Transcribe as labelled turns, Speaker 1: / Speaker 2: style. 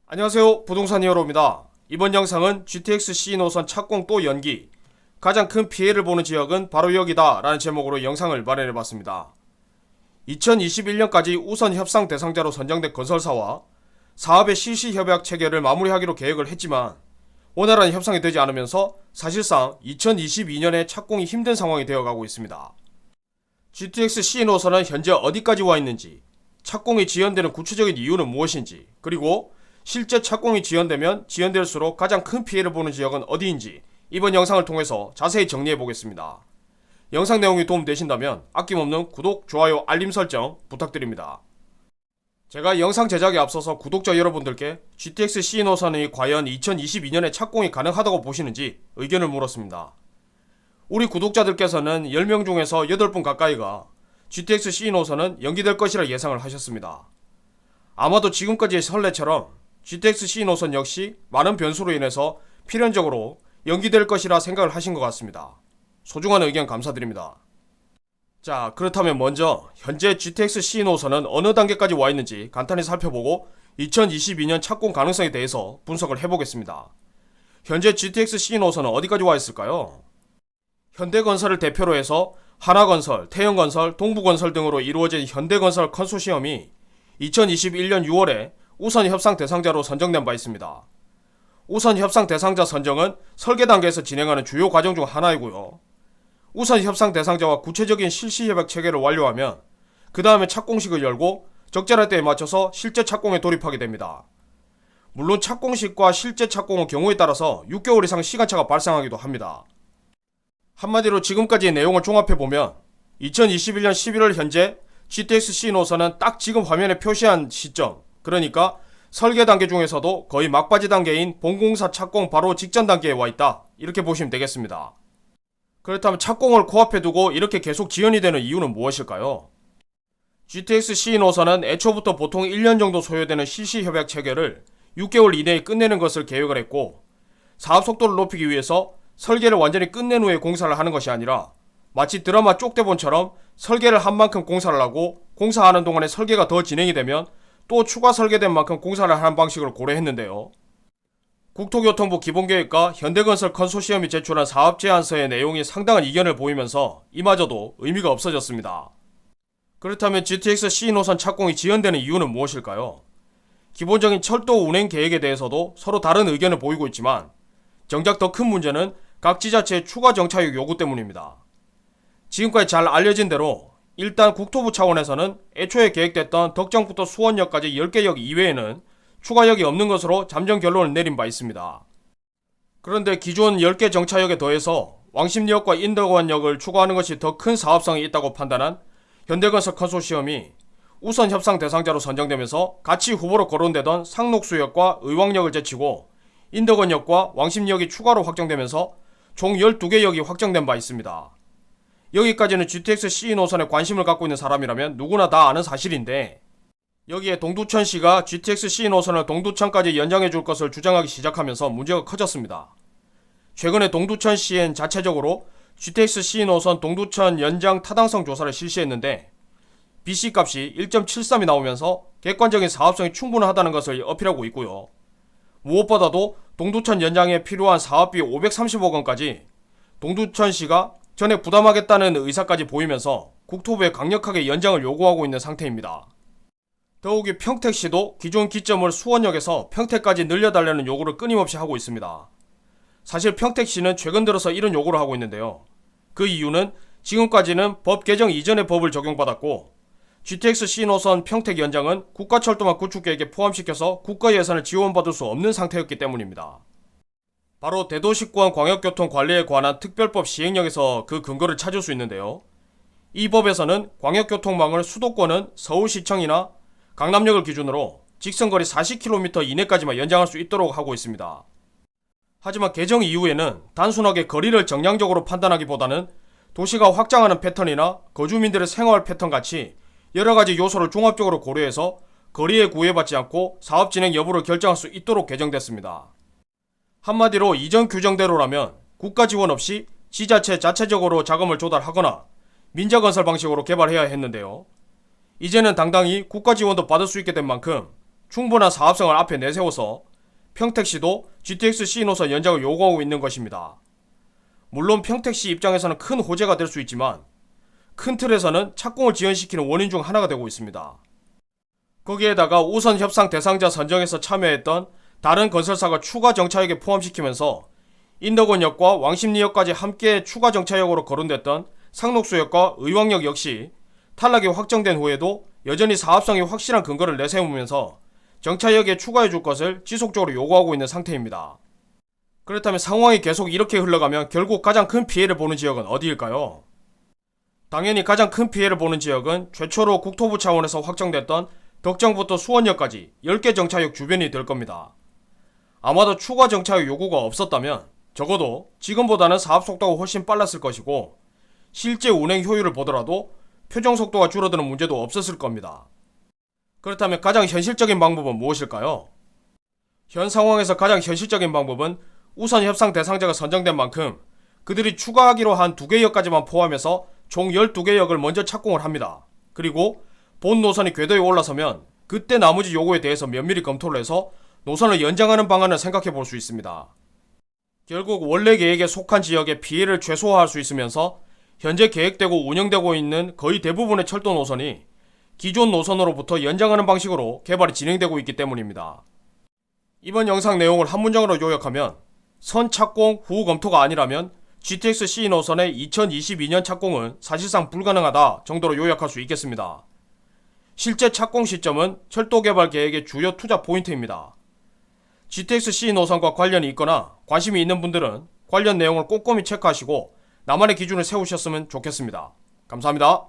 Speaker 1: 안녕하세요, 부동산 히어로입니다. 이번 영상은 GTX C 노선 착공 또 연기, 가장 큰 피해를 보는 지역은 바로 여기다 라는 제목으로 영상을 마련해봤습니다. 2021년까지 우선 협상 대상자로 선정된 건설사와 사업의 실시 협약 체결을 마무리하기로 계획을 했지만 원활한 협상이 되지 않으면서 사실상 2022년에 착공이 힘든 상황이 되어가고 있습니다. GTX C 노선은 현재 어디까지 와 있는지, 착공이 지연되는 구체적인 이유는 무엇인지, 그리고 실제 착공이 지연되면 지연될수록 가장 큰 피해를 보는 지역은 어디인지 이번 영상을 통해서 자세히 정리해 보겠습니다. 영상 내용이 도움되신다면 아낌없는 구독, 좋아요, 알림 설정 부탁드립니다. 제가 영상 제작에 앞서서 구독자 여러분들께 GTX C 노선이 과연 2022년에 착공이 가능하다고 보시는지 의견을 물었습니다. 우리 구독자들께서는 10명 중에서 8분 가까이가 GTX C 노선은 연기될 것이라 예상을 하셨습니다. 아마도 지금까지의 선례처럼 GTX C 노선 역시 많은 변수로 인해서 필연적으로 연기될 것이라 생각을 하신 것 같습니다. 소중한 의견 감사드립니다. 자, 그렇다면 먼저 현재 GTX C 노선은 어느 단계까지 와 있는지 간단히 살펴보고 2022년 착공 가능성에 대해서 분석을 해보겠습니다. 현재 GTX C 노선은 어디까지 와 있을까요? 현대건설을 대표로 해서 하나건설, 태영건설, 동부건설 등으로 이루어진 현대건설 컨소시엄이 2021년 6월에 우선 협상 대상자로 선정된 바 있습니다. 우선 협상 대상자 선정은 설계 단계에서 진행하는 주요 과정 중 하나이고요. 우선 협상 대상자와 구체적인 실시 협약 체계를 완료하면 그 다음에 착공식을 열고 적절할 때에 맞춰서 실제 착공에 돌입하게 됩니다. 물론 착공식과 실제 착공은 경우에 따라서 6개월 이상 시간차가 발생하기도 합니다. 한마디로 지금까지의 내용을 종합해보면 2021년 11월 현재 GTX C 노선은 딱 지금 화면에 표시한 시점, 그러니까 설계 단계 중에서도 거의 막바지 단계인 본공사 착공 바로 직전 단계에 와 있다, 이렇게 보시면 되겠습니다. 그렇다면 착공을 코앞에 두고 이렇게 계속 지연이 되는 이유는 무엇일까요? GTX C 노선은 애초부터 보통 1년 정도 소요되는 실시 협약 체결을 6개월 이내에 끝내는 것을 계획을 했고, 사업 속도를 높이기 위해서 설계를 완전히 끝낸 후에 공사를 하는 것이 아니라 마치 드라마 쪽대본처럼 설계를 한 만큼 공사를 하고 공사하는 동안에 설계가 더 진행이 되면 또 추가 설계된 만큼 공사를 하는 방식을 고려했는데요. 국토교통부 기본계획과 현대건설 컨소시엄이 제출한 사업제안서의 내용이 상당한 이견을 보이면서 이마저도 의미가 없어졌습니다. 그렇다면 GTX C 노선 착공이 지연되는 이유는 무엇일까요? 기본적인 철도 운행 계획에 대해서도 서로 다른 의견을 보이고 있지만 정작 더 큰 문제는 각 지자체의 추가 정차역 요구 때문입니다. 지금까지 잘 알려진 대로 일단 국토부 차원에서는 애초에 계획됐던 덕정부터 수원역까지 10개 역 이외에는 추가역이 없는 것으로 잠정 결론을 내린 바 있습니다. 그런데 기존 10개 정차역에 더해서 왕십리역과 인덕원역을 추가하는 것이 더 큰 사업성이 있다고 판단한 현대건설 컨소시엄이 우선 협상 대상자로 선정되면서 같이 후보로 거론되던 상록수역과 의왕역을 제치고 인덕원역과 왕십리역이 추가로 확정되면서 총 12개 역이 확정된 바 있습니다. 여기까지는 GTX C 노선에 관심을 갖고 있는 사람이라면 누구나 다 아는 사실인데, 여기에 동두천시가 GTX C 노선을 동두천까지 연장해 줄 것을 주장하기 시작하면서 문제가 커졌습니다. 최근에 동두천시엔 자체적으로 GTX C 노선 동두천 연장 타당성 조사를 실시했는데 BC값이 1.73이 나오면서 객관적인 사업성이 충분하다는 것을 어필하고 있고요. 무엇보다도 동두천 연장에 필요한 사업비 530억 원까지 동두천시가 전액 부담하겠다는 의사까지 보이면서 국토부에 강력하게 연장을 요구하고 있는 상태입니다. 더욱이 평택시도 기존 기점을 수원역에서 평택까지 늘려달라는 요구를 끊임없이 하고 있습니다. 사실 평택시는 최근 들어서 이런 요구를 하고 있는데요. 그 이유는 지금까지는 법 개정 이전의 법을 적용받았고 GTX C 노선 평택 연장은 국가철도망 구축 계획에 포함시켜서 국가 예산을 지원받을 수 없는 상태였기 때문입니다. 바로 대도시권 광역교통관리에 관한 특별법 시행령에서 그 근거를 찾을 수 있는데요. 이 법에서는 광역교통망을 수도권은 서울시청이나 강남역을 기준으로 직선거리 40km 이내까지만 연장할 수 있도록 하고 있습니다. 하지만 개정 이후에는 단순하게 거리를 정량적으로 판단하기보다는 도시가 확장하는 패턴이나 거주민들의 생활 패턴 같이 여러가지 요소를 종합적으로 고려해서 거리에 구애받지 않고 사업 진행 여부를 결정할 수 있도록 개정됐습니다. 한마디로 이전 규정대로라면 국가 지원 없이 지자체 자체적으로 자금을 조달하거나 민자건설 방식으로 개발해야 했는데요. 이제는 당당히 국가 지원도 받을 수 있게 된 만큼 충분한 사업성을 앞에 내세워서 평택시도 GTX-C 노선 연장을 요구하고 있는 것입니다. 물론 평택시 입장에서는 큰 호재가 될 수 있지만 큰 틀에서는 착공을 지연시키는 원인 중 하나가 되고 있습니다. 거기에다가 우선 협상 대상자 선정에서 참여했던 다른 건설사가 추가 정차역에 포함시키면서 인덕원역과 왕십리역까지 함께 추가 정차역으로 거론됐던 상록수역과 의왕역 역시 탈락이 확정된 후에도 여전히 사업성이 확실한 근거를 내세우면서 정차역에 추가해줄 것을 지속적으로 요구하고 있는 상태입니다. 그렇다면 상황이 계속 이렇게 흘러가면 결국 가장 큰 피해를 보는 지역은 어디일까요? 당연히 가장 큰 피해를 보는 지역은 최초로 국토부 차원에서 확정됐던 덕정부터 수원역까지 10개 정차역 주변이 될 겁니다. 아마도 추가 정차역 요구가 없었다면 적어도 지금보다는 사업 속도가 훨씬 빨랐을 것이고 실제 운행 효율을 보더라도 표정 속도가 줄어드는 문제도 없었을 겁니다. 그렇다면 가장 현실적인 방법은 무엇일까요? 현 상황에서 가장 현실적인 방법은 우선 협상 대상자가 선정된 만큼 그들이 추가하기로 한 2개 역까지만 포함해서 총 12개 역을 먼저 착공을 합니다. 그리고 본 노선이 궤도에 올라서면 그때 나머지 요구에 대해서 면밀히 검토를 해서 노선을 연장하는 방안을 생각해 볼 수 있습니다. 결국 원래 계획에 속한 지역의 피해를 최소화할 수 있으면서 현재 계획되고 운영되고 있는 거의 대부분의 철도 노선이 기존 노선으로부터 연장하는 방식으로 개발이 진행되고 있기 때문입니다. 이번 영상 내용을 한 문장으로 요약하면 선 착공 후 검토가 아니라면 GTX-C 노선의 2022년 착공은 사실상 불가능하다 정도로 요약할 수 있겠습니다. 실제 착공 시점은 철도 개발 계획의 주요 투자 포인트입니다. GTX-C 노선과 관련이 있거나 관심이 있는 분들은 관련 내용을 꼼꼼히 체크하시고 나만의 기준을 세우셨으면 좋겠습니다. 감사합니다.